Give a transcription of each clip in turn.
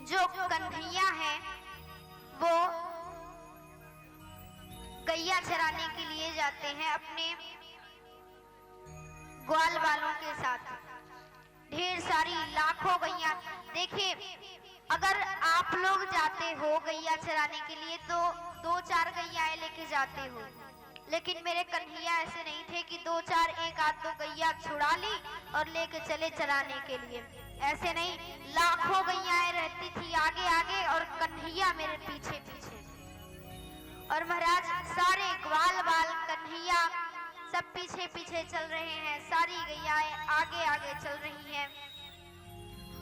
जो कन्हैया है वो गैया चराने के लिए जाते हैं अपने ग्वाल वालों के साथ। ढेर सारी लाखों गैया। देखिए, अगर आप लोग जाते हो गैया चराने के लिए तो 2-4 गैयाएं लेके जाते हो, लेकिन मेरे कन्हैया ऐसे नहीं थे कि 2-4 एक आध 2 गैया छुड़ा ली और लेके चले चराने के लिए। ऐसे नहीं, लाखों गैयाएं रहती थी आगे आगे और कन्हैया मेरे पीछे पीछे। और महाराज सारे ग्वाल बाल कन्हैया सब पीछे पीछे चल रहे हैं, सारी गैयाएं आगे आगे चल रही हैं।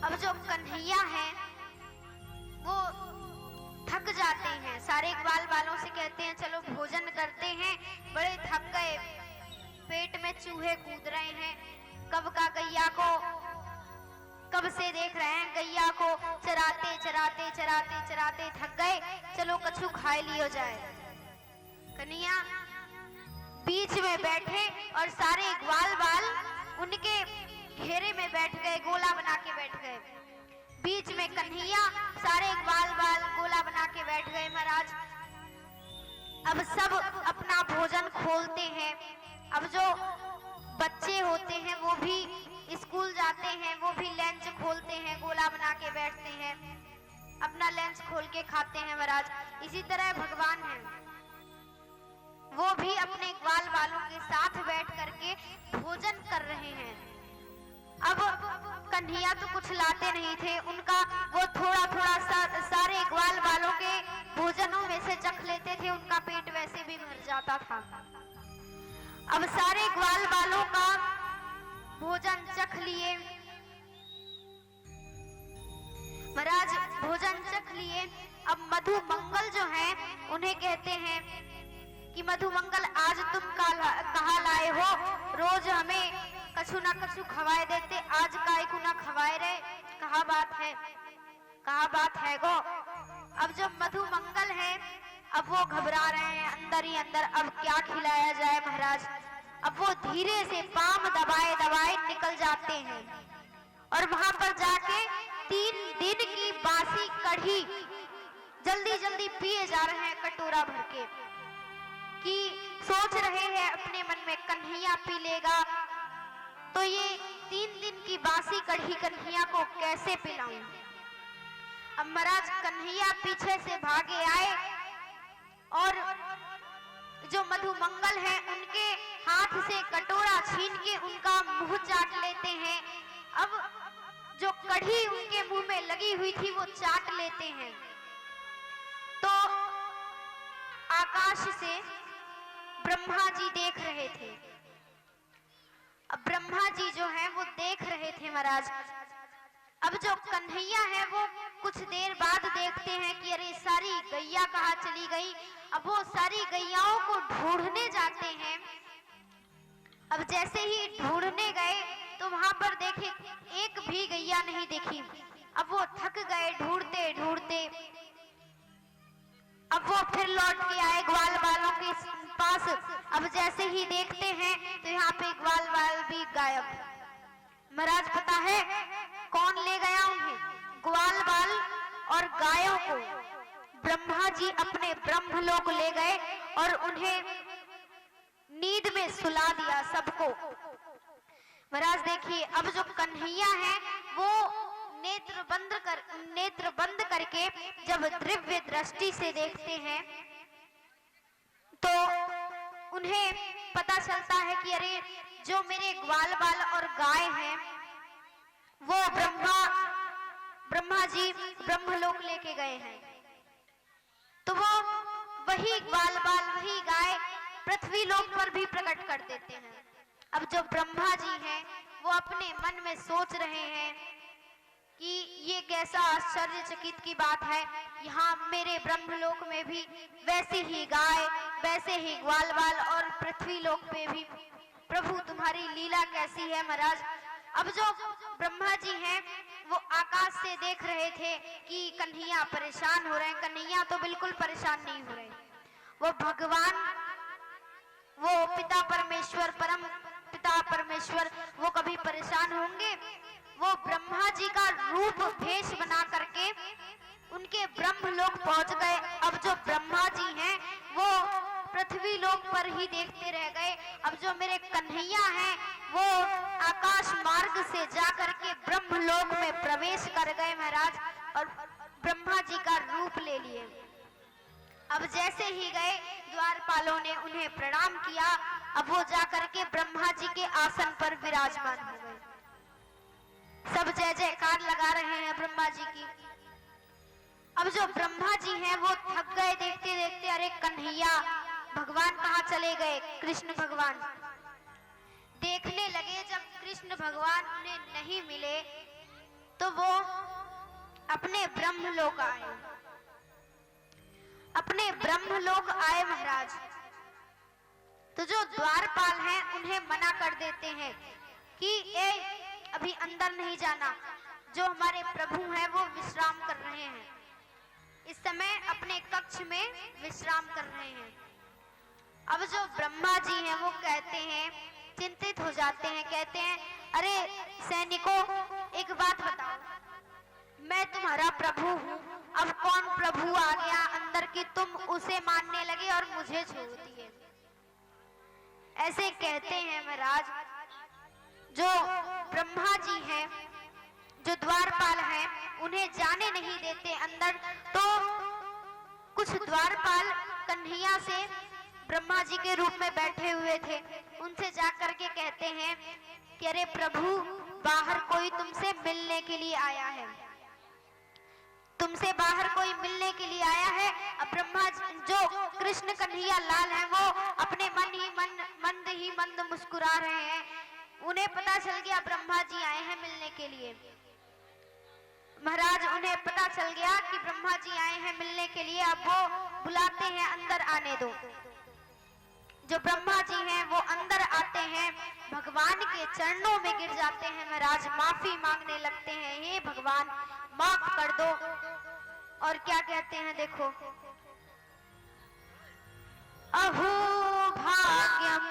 अब जो कन्हैया हैं वो थक जाते हैं, सारे ग्वाल बालों से कहते हैं चलो भोजन करते हैं, बड़े थक गए, पेट में चूहे कूद रहे हैं, कब का गैया को कब से देख रहे हैं, गैया को चराते चराते चराते चराते थक गए, चलो कछु खाए लियो जाए। कन्हैया बीच में बैठे और सारे ग्वाल बाल उनके घेरे में बैठ गए, गोला बना के बैठ गए। बीच में कन्हैया, सारे ग्वाल बाल गोला बना के बैठ गए। महाराज अब सब अपना भोजन खोलते हैं। अब जो बच्चे होते हैं वो भी स्कूल जाते हैं, वो भी लंच खोलते हैं, गोला बना के बैठते हैं, अपना लंच खोल के खाते हैं। महाराज इसी तरह भगवान है, वो भी अपने ग्वाल बालों के साथ बैठ करके भोजन कर रहे हैं। अब कन्हैया तो कुछ लाते नहीं थे, उनका वो थोड़ा थोड़ा सारे ग्वाल बालों के भोजनों में से चख लेते थे, उनका पेट वैसे भी भर जाता था। अब सारे ग्वाल बालों का भोजन चख लिए। महाराज भोजन चख लिए। अब मधुमंगल जो है उन्हें कहते हैं कि मधुमंगल आज तुम कहाँ लाए हो, रोज हमें कछु ना कछु खवाए देते, आज काय को ना खवाए रहे, कहाँ बात है गो। अब जो मधुमंगल है अब वो घबरा रहे हैं अंदर ही अंदर, अब क्या खिलाया जाए महाराज। अब वो धीरे से पाम दबाए दबाए निकल जाते हैं और वहां पर जाके 3 दिन की बासी कढ़ी जल्दी जल्दी पिए जा रहे हैं कटोरा भर के, कि सोच रहे हैं अपने मन में कन्हैया पी लेगा तो ये 3 दिन की बासी कढ़ी कन्हैया को कैसे पिलाऊं। अब महाराज कन्हैया पीछे से भागे आए और जो मधुमंगल है उनके हाथ से कटोरा छीन के उनका मुंह चाट लेते हैं। अब जो कढ़ी उनके मुंह में लगी हुई थी वो चाट लेते हैं। तो आकाश से ब्रह्मा जी देख रहे थे। अब ब्रह्मा जी जो है वो देख रहे थे महाराज। अब जो कन्हैया है वो कुछ देर बाद देखते हैं कि अरे सारी गैया कहाँ चली गई। अब वो सारी गैयाओं को ढूंढने जाते हैं। अब जैसे ही ढूंढने गए तो वहां पर देखे एक भी गैया नहीं दिखी। अब वो थक गए ढूंढते ढूंढते। अब वो फिर लौट के आए ग्वाल बालों के पास। अब जैसे ही देखते हैं तो यहाँ पे ग्वाल बाल भी गायब। महाराज पता है कौन ले गया उन्हें? ग्वाल बाल और गायों को ब्रह्मा जी अपने ब्रह्मलोक ले गए और उन्हें नींद में सुला दिया सबको। महाराज देखिए, अब जो कन्हैया है वो नेत्र बंद करके जब दिव्य दृष्टि से देखते हैं तो उन्हें पता चलता है कि अरे जो मेरे ग्वाल बाल और गाय हैं वो ब्रह्मा जी ब्रह्मलोक लेके गए हैं। तो वो वही ग्वाल बाल वही गाय पृथ्वी लोक पर भी प्रकट कर देते हैं। अब जो ब्रह्मा जी हैं वो अपने मन में सोच रहे हैं कि ये कैसा आश्चर्यचकित की बात है, यहाँ मेरे ब्रह्मलोक में भी वैसे ही गाय वैसे ही ग्वाल बाल और पृथ्वी लोक पे भी प्रभु तुम्हारी लीला कैसी है महाराज। अब जो ब्रह्मा जी हैं वो आकाश से देख रहे थे कि कन्हैया परेशान हो रहे हैं। कन्हैया तो बिल्कुल परेशान नहीं हो रहे, वो भगवान, वो पिता परमेश्वर, परम पिता परमेश्वर, वो कभी परेशान होंगे? वो ब्रह्मा जी का रूप भेष बना करके उनके ब्रह्म लोक पहुंच गए। अब जो ब्रह्मा जी हैं वो पृथ्वी लोक पर ही देखते रह गए। अब जो मेरे कन्हैया हैं वो आकाश मार्ग से जाकर के ब्रह्म लोक में प्रवेश कर गए महाराज, और ब्रह्मा जी का रूप ले लिए। अब जैसे ही गए द्वारपालों ने उन्हें प्रणाम किया। अब वो जाकर के ब्रह्मा जी के आसन पर विराजमान हो गए। सब जय जयकार लगा रहे हैं ब्रह्मा जी की। अब जो ब्रह्मा जी हैं वो थक गए देखते देखते, अरे कन्हैया भगवान कहाँ चले गए। कृष्ण भगवान देखने लगे, जब कृष्ण भगवान उन्हें नहीं मिले तो वो अपने ब्रह्मलोक आए। अपने ब्रह्मलोक आए महाराज, तो जो द्वारपाल हैं उन्हें मना कर देते हैं कि ए अभी अंदर नहीं जाना, जो हमारे प्रभु हैं वो विश्राम कर रहे हैं, इस समय अपने कक्ष में विश्राम कर रहे हैं। अब जो ब्रह्मा जी हैं वो कहते हैं, चिंतित हो जाते हैं, कहते हैं अरे सैनिकों एक बात बताओ, मैं तुम्हारा प्रभु हूँ, अब कौन प्रभु आ गया अंदर की तुम उसे मानने लगे और मुझे छोड़ दिए। ऐसे कहते हैं महाराज। जो ब्रह्मा जी हैं, जो द्वारपाल हैं, उन्हें जाने नहीं देते अंदर। तो कुछ द्वारपाल कन्हैया से ब्रह्मा जी के रूप में बैठे हुए थे, उनसे जाकर के कहते हैं कि अरे प्रभु बाहर कोई तुमसे मिलने के लिए आया है, तुमसे बाहर कोई मिलने के लिए आया है। अब ब्रह्मा जो कृष्ण कन्हैया लाल हैं वो अपने मंद ही मंद मुस्कुरा रहे हैं। उन्हें पता चल गया ब्रह्मा जी आए हैं मिलने के लिए। महाराज उन्हें पता चल गया कि ब्रह्मा जी आए हैं मिलने के लिए। अब वो बुलाते हैं अंदर आने दो। जो ब्रह्मा जी हैं वो अंदर आते हैं, भगवान के चरणों में गिर जाते हैं महाराज, माफी मांगने लगते हैं, हे भगवान माफ कर दो। और क्या कहते हैं देखो, अहो भाग्यम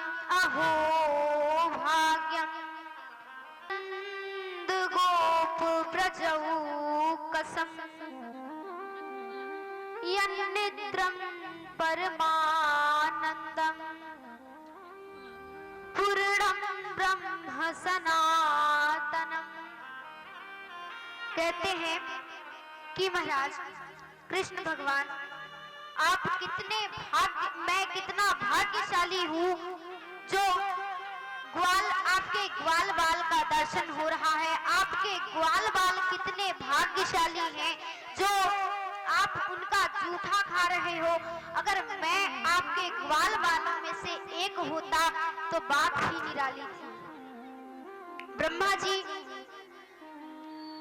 नंद गोप ब्रजऊ कसम यन्निद्रम परमानंदम पूर्णम ब्रह्म सनातनम। कहते हैं कि महाराज कृष्ण भगवान आप कितने मैं कितना भाग्यशाली हूँ जो आपके ग्वाल बाल का दर्शन हो रहा है। आपके ग्वाल बाल कितने भाग्यशाली हैं जो आप उनका जूठा खा रहे हो। अगर मैं आपके ग्वाल बालों में से एक होता तो बात ही निराली थी। ब्रह्मा जी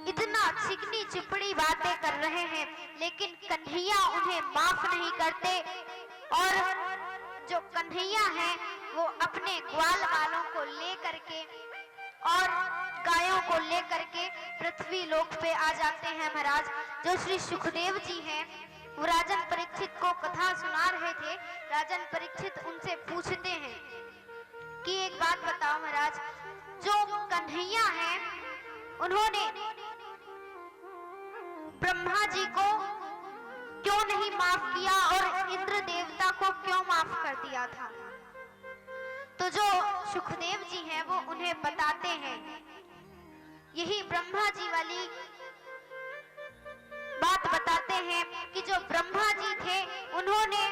इतना चिकनी चुपड़ी बातें कर रहे हैं, लेकिन कन्हैया उन्हें माफ नहीं करते। और जो कन्हैया हैं वो अपने ग्वाल बालों को लेकर के और गायों को लेकर के पृथ्वी लोक पे आ जाते हैं महाराज। जो श्री सुखदेव जी हैं वो राजन परीक्षित को कथा सुना रहे थे। राजन परीक्षित उनसे पूछते हैं कि एक बात बताओ महाराज, जो कन्हैया हैं उन्होंने ब्रह्मा जी को क्यों नहीं माफ किया और इंद्र देवता को क्यों माफ कर दिया था। तो जो सुखदेव जी हैं वो उन्हें बताते हैं, यही ब्रह्मा जी वाली बात बताते हैं कि जो ब्रह्मा जी थे उन्होंने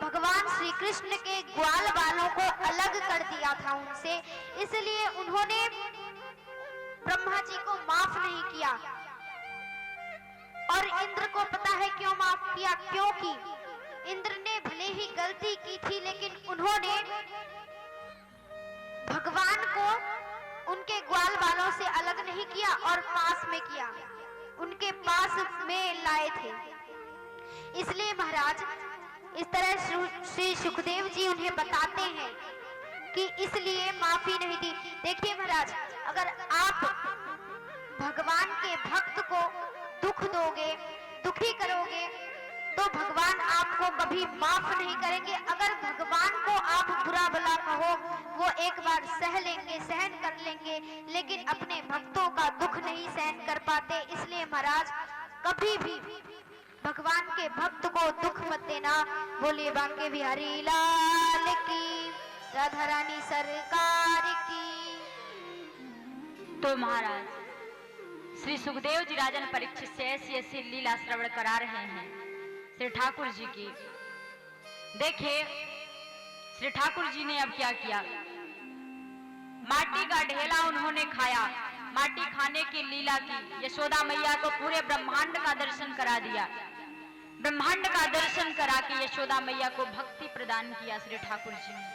भगवान श्री कृष्ण के ग्वाल बालों को अलग कर दिया था उनसे, इसलिए उन्होंने ब्रह्मा जी को माफ नहीं किया। और इंद्र को पता है क्यों माफ किया, क्योंकि इंद्र ने भले ही गलती की थी लेकिन उन्होंने भगवान को उनके ग्वाल बालों से अलग नहीं किया और पास में किया, उनके पास में लाए थे। इसलिए महाराज इस तरह श्री सुखदेव जी उन्हें बताते हैं कि इसलिए माफी नहीं दी। देखिए महाराज, अगर आप भगवान के भक्त को दुख दोगे, दुखी करोगे तो भगवान आपको कभी माफ नहीं करेंगे। अगर भगवान को आप बुरा भला कहो वो एक बार सह लेंगे, सहन कर लेंगे, लेकिन अपने भक्तों का दुख नहीं सहन कर पाते। इसलिए महाराज कभी भी भगवान के भक्त को दुख मत देना। बोले बांके बिहारी लाल की, राधा रानी सरकार की। तो महाराज श्री सुखदेव जी राजन परीक्षित से ऐसी ऐसी लीला श्रवण करा रहे हैं श्री ठाकुर जी की। देखिए श्री ठाकुर जी ने अब क्या किया, माटी का ढेला उन्होंने खाया, माटी खाने की लीला की, यशोदा मैया को पूरे ब्रह्मांड का दर्शन करा दिया। ब्रह्मांड का दर्शन करा के यशोदा मैया को भक्ति प्रदान किया श्री ठाकुर जी ने।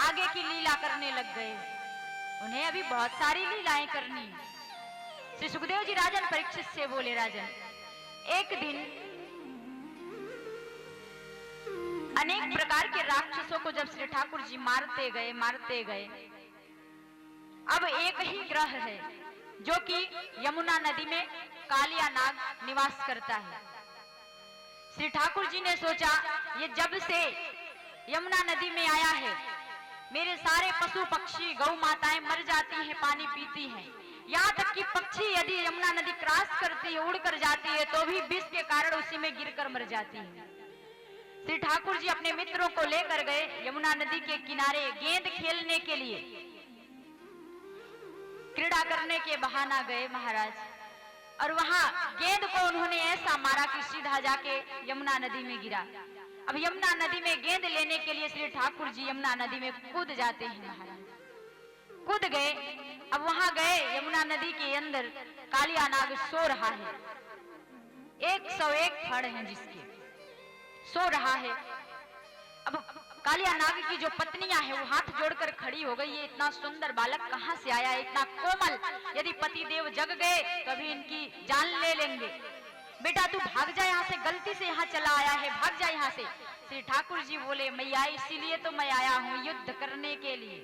आगे की लीला करने लग गए, उन्हें अभी बहुत सारी लीलाएं करनी। श्री सुखदेव जी राजन परीक्षित से बोले, राजन एक दिन अनेक प्रकार के राक्षसों को जब श्री ठाकुर जी मारते गए, अब एक ही ग्रह है जो कि यमुना नदी में कालिया नाग निवास करता है। श्री ठाकुर जी ने सोचा ये जब से यमुना नदी में आया है मेरे सारे पशु पक्षी गौ माताएं मर जाती हैं, पानी पीती हैं, यहाँ तक कि पक्षी यदि यमुना नदी क्रॉस करती है, उड़कर जाती है तो भी विष के कारण उसी में गिरकर मर जाती है। श्री ठाकुर जी अपने मित्रों को लेकर गए यमुना नदी के किनारे गेंद खेलने के लिए, क्रीड़ा करने के बहाना गए महाराज, और वहां गेंद को उन्होंने ऐसा मारा कि सीधा जाके यमुना नदी में गिरा। अब यमुना नदी में गेंद लेने के लिए श्री ठाकुर जी यमुना नदी में कूद जाते हैं महाराज, कूद गए। अब वहां गए यमुना नदी के अंदर कालिया नाग सो रहा है, 101 फड़ हैं जिसके, सो रहा है। अब कालिया नाग की जो पत्नियां हैं वो हाथ जोड़कर खड़ी हो गई, ये इतना सुंदर बालक कहां से आया, इतना कोमल, यदि पति देव जग गए कभी इनकी जान ले लेंगे, बेटा तू भाग जा यहाँ से, गलती से यहाँ चला आया है, भाग जा यहाँ से। श्री ठाकुर जी बोले, मैया इसीलिए तो मैं आया हूँ युद्ध करने के लिए।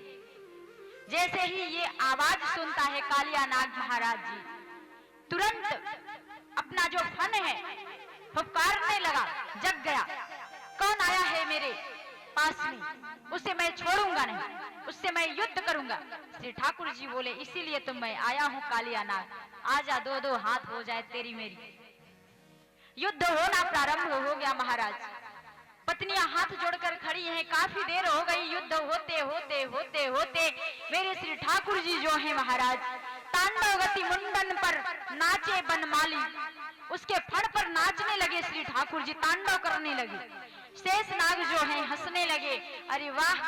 जैसे ही ये आवाज सुनता है कालिया नाग महाराज जी तुरंत अपना जो फन है फुफकारने लगा, जग गया, कौन आया है मेरे पास में, उससे मैं छोड़ूंगा नहीं, उससे मैं युद्ध करूंगा। श्री ठाकुर जी बोले, इसीलिए तो मैं आया हूँ कालिया नाग, आजा, दो दो हाथ हो जाए तेरी मेरी। युद्ध होना प्रारंभ हो गया महाराज, पत्नियां हाथ जोड़कर खड़ी हैं, काफी देर हो गई, युद्ध होते होते होते होते मेरे श्री ठाकुर जी जो है महाराज तांडव गति मुंडन पर नाचे बनमाली, उसके फड़ पर नाचने लगे श्री ठाकुर जी, तांडव करने लगे। शेष नाग जो हैं हंसने लगे, अरे वाह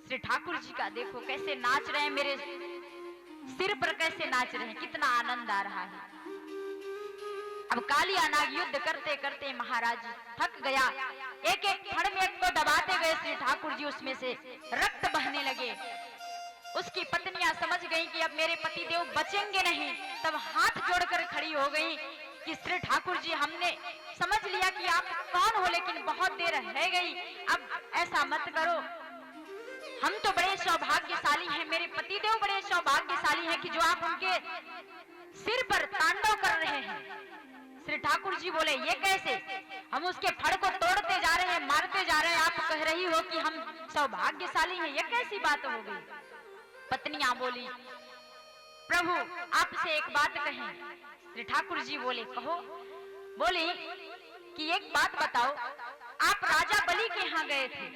श्री ठाकुर जी का देखो कैसे नाच रहे हैं, मेरे सिर पर कैसे नाच रहे हैं, कितना आनंद आ रहा है। अब कालिया नाग युद्ध करते करते महाराज थक गया, एक एक फड़ में एक को दबाते गए श्री ठाकुर जी, उसमें से रक्त बहने लगे। उसकी पत्नियां समझ गई कि अब मेरे पति देव बचेंगे नहीं, तब हाथ जोड़कर खड़ी हो गई कि श्री ठाकुर जी हमने समझ लिया कि आप कौन हो, लेकिन बहुत देर रह गई, अब ऐसा मत करो, हम तो बड़े सौभाग्यशाली हैं, मेरे पति देव बड़े सौभाग्यशाली हैं कि जो आप उनके सिर पर तांडव कर रहे हैं। श्री ठाकुर जी बोले, ये कैसे, हम उसके फड़ को तोड़ते जा रहे हैं, मारते जा रहे हैं, आप कह रही हो कि हम सौभाग्यशाली हैं, ये कैसी बात हो गई। पत्नियां बोली, प्रभु आपसे एक बात कहें। श्री ठाकुर जी बोले, कहो। बोली कि एक बात बताओ, आप राजा बलि के यहाँ गए थे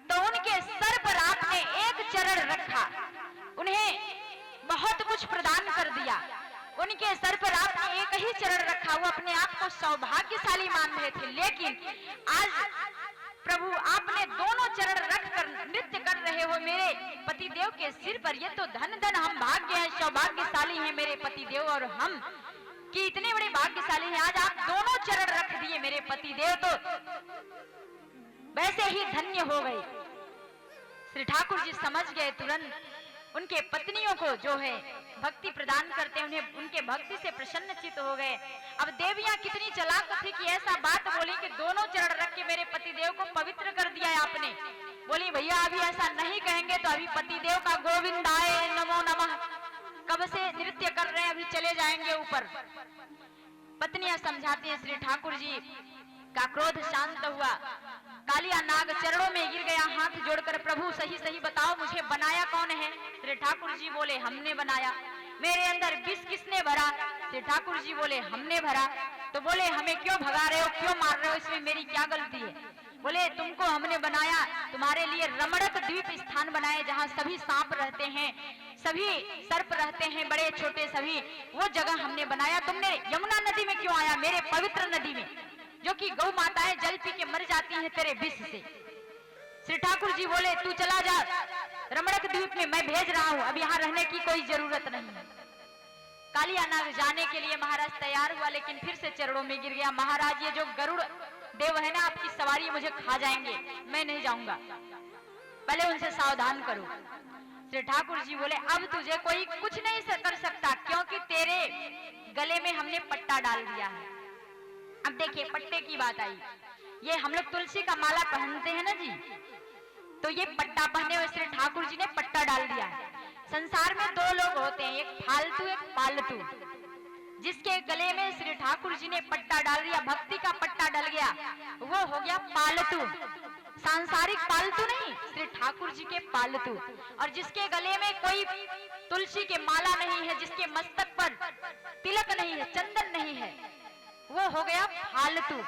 तो उनके सर पर आपने एक चरण रखा, उन्हें बहुत कुछ प्रदान कर दिया, उनके सर पर आपने एक ही चरण रखा, वो अपने आप को सौभाग्यशाली मान रहे थे, लेकिन आज प्रभु आपने दोनों चरण रखकर नृत्य कर रहे हो मेरे पति देव के सिर पर, ये तो धन धन हम भाग्य हैं, सौभाग्यशाली हैं मेरे पति देव और हम कि इतने बड़े भाग्यशाली हैं, आज आप दोनों चरण रख दिए मेरे पति देव तो वैसे ही धन्य हो गए। श्री ठाकुर जी समझ गए तुरंत, उनके पत्नियों को जो है भक्ति प्रदान करते हैं, उन्हें उनके भक्ति से प्रसन्न चित्त हो गए। अब देवियां कितनी चालाक थी कि ऐसा बात बोली कि दोनों चरण रख के मेरे पति देव को पवित्र कर दिया है आपने। बोली भैया अभी ऐसा नहीं कहेंगे तो अभी पति देव का गोविंदाय नमो नमः, कब से नृत्य कर रहे हैं, अभी चले जाएंगे ऊपर। पत्नियां समझाती है, श्री ठाकुर जी का क्रोध शांत हुआ, कालिया नाग चरणों में गिर गया हाथ जोड़कर, प्रभु सही सही बताओ मुझे बनाया कौन है। श्री ठाकुर जी बोले, हमने बनाया। मेरे अंदर विष किसने भरा, श्री ठाकुर जी बोले हमने भरा। तो बोले हमें क्यों भगा रहे हो, क्यों मार रहे हो, इसमें मेरी क्या गलती है? बोले तुमको हमने बनाया, तुम्हारे लिए रमणक द्वीप स्थान बनाए जहाँ सभी सांप रहते हैं, सभी सर्प रहते हैं, बड़े छोटे सभी, वो जगह हमने बनाया। तुमने यमुना नदी में क्यों आया, मेरे पवित्र नदी में, जो कि गौ माताएं जल पी के मर जाती हैं तेरे विष से। श्री ठाकुर जी बोले तू चला जा रमणक द्वीप में, मैं भेज रहा हूं, अब यहाँ रहने की कोई जरूरत नहीं है। कालिया नाग जाने के लिए महाराज तैयार हुआ, लेकिन फिर से चरणों में गिर गया। महाराज ये जो गरुड़ देव है ना, आपकी सवारी मुझे खा जाएंगे, मैं नहीं जाऊंगा, पहले उनसे सावधान करो। श्री ठाकुर जी बोले अब तुझे कोई कुछ नहीं कर सकता, क्योंकि तेरे गले में हमने पट्टा डाल दिया है। अब देखिए पट्टे की बात आई, ये हम लोग तुलसी का माला पहनते हैं ना जी, तो ये पट्टा पहने हुए श्री ठाकुर जी ने पट्टा डाल दिया है। संसार में दो लोग होते हैं, एक फालतू एक पालतू। जिसके गले में श्री ठाकुर जी ने पट्टा डाल दिया, भक्ति का पट्टा डल गया, वो हो गया पालतू, सांसारिक पालतू नहीं, श्री ठाकुर जी के पालतू। और जिसके गले में कोई तुलसी के माला नहीं है, जिसके मस्तक पर तिलक नहीं है, चंदन नहीं है, वो हो गया फालतू।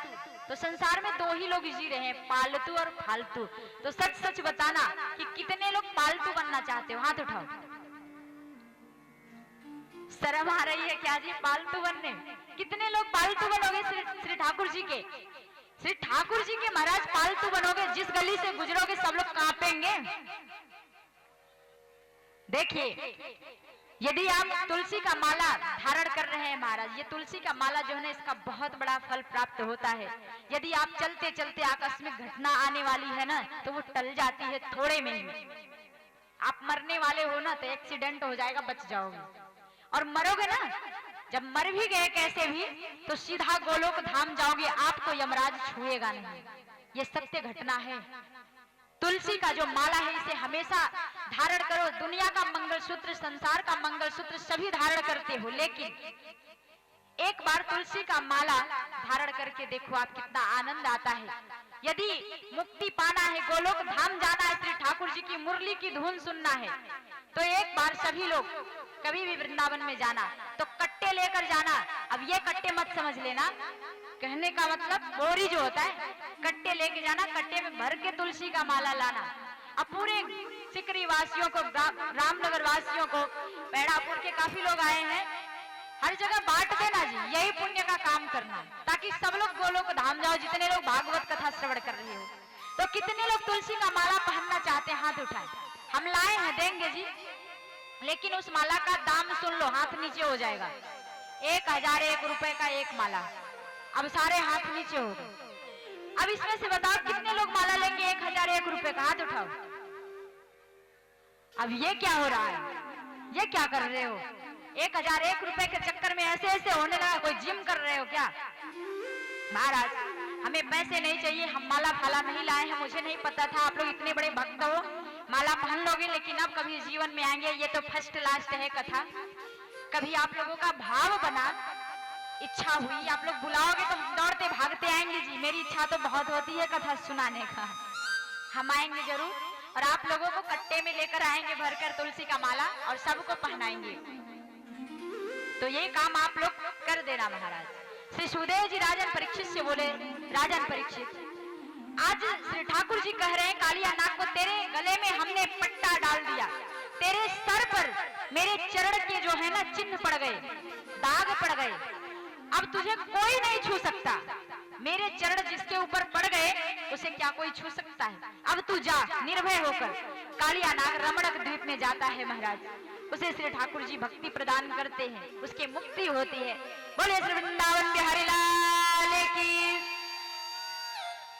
तो संसार में दो ही लोग जी रहे हैं, पालतू और फालतू। तो सच सच बताना कि कितने लोग पालतू बनना चाहते हो, हाथ उठाओ। शर्म आ रही है क्या जी पालतू बनने? कितने लोग पालतू बनोगे श्री ठाकुर जी के? श्री ठाकुर जी के महाराज पालतू बनोगे, जिस गली से गुजरोगे सब लोग कांपेंगे। देखिए यदि आप तुलसी का माला धारण कर रहे हैं महाराज, ये तुलसी का माला जो है ना, इसका बहुत बड़ा फल प्राप्त होता है। यदि आप चलते चलते आकस्मिक घटना आने वाली है ना, तो वो टल जाती है थोड़े में ही। आप मरने वाले हो ना, तो एक्सीडेंट हो जाएगा, बच जाओगे। और मरोगे ना, जब मर भी गए कैसे भी, तो सीधा गोलोक धाम जाओगे, आपको यमराज छुएगा नहीं। ये सत्य घटना है। तुलसी का जो माला है इसे हमेशा धारण करो। दुनिया का मंगलसूत्र, संसार का मंगलसूत्र सभी धारण करते हो, लेकिन एक बार तुलसी का माला धारण करके देखो, आप कितना आनंद आता है। यदि मुक्ति पाना है, गोलोक धाम जाना है, श्री ठाकुर जी की मुरली की धुन सुनना है, तो एक बार सभी लोग कभी भी वृंदावन में जाना तो कट्टे लेकर जाना। अब ये कट्टे मत समझ लेना, कहने का मतलब बोरी जो होता है, कट्टे लेके जाना, कट्टे में भर के तुलसी का माला लाना। अब पूरे सिकरी वासियों को, रामनगर वासियों को, पैड़ापुर के काफी लोग आए हैं, हर जगह बांट देना जी, यही पुण्य का काम करना, ताकि सब लोग गोलोक धाम जाओ। जितने लोग भागवत कथा श्रवण कर रहे हो, तो कितने लोग तुलसी का माला पहनना चाहते हैं, हाथ उठाए। हम लाए हैं, देंगे जी, लेकिन उस माला का दाम सुन लो, हाथ नीचे हो जाएगा। 1001 रुपए का एक माला। अब सारे हाथ नीचे हो गए। अब इसमें से बताओ कितने लोग माला लेंगे 1001 रुपए का, हाथ उठाओ। अब ये क्या हो रहा है, ये क्या कर रहे हो? 1001 रुपए के चक्कर में ऐसे ऐसे होने लगा, कोई जिम कर रहे हो क्या? महाराज हमें पैसे नहीं चाहिए, हम माला फाला नहीं लाए हैं, मुझे नहीं पता था आप लोग इतने बड़े भक्त हो, माला पहन लोगे, लेकिन अब कभी जीवन में आएंगे, ये तो फर्स्ट लास्ट है कथा। कभी आप लोगों का भाव बना, इच्छा हुई, आप लोग बुलाओगे तो हम दौड़ते भागते आएंगे जी। मेरी इच्छा तो बहुत होती है कथा सुनाने का, हम आएंगे जरूर, और आप लोगों को कट्टे में लेकर आएंगे भरकर तुलसी का माला, और सबको पहनाएंगे। तो ये काम आप लोग कर देना महाराज। श्री सुखदेव जी राजन परीक्षित से बोले, राजन परीक्षित, आज श्री ठाकुर जी कह रहे हैं कालिया नाग को, तेरे गले में हमने पट्टा डाल दिया, तेरे सर पर मेरे चरण के जो है ना चिन्ह पड़ गए, दाग पड़ गए, अब तुझे कोई नहीं छू सकता। मेरे चरण जिसके ऊपर पड़ गए उसे क्या कोई छू सकता है? अब तू जा निर्भय होकर। कालिया नाग रमणक द्वीप में जाता है महाराज, उसे श्री ठाकुर जी भक्ति प्रदान करते हैं, उसके मुक्ति होती है। बोले श्री वृंदावन बिहारी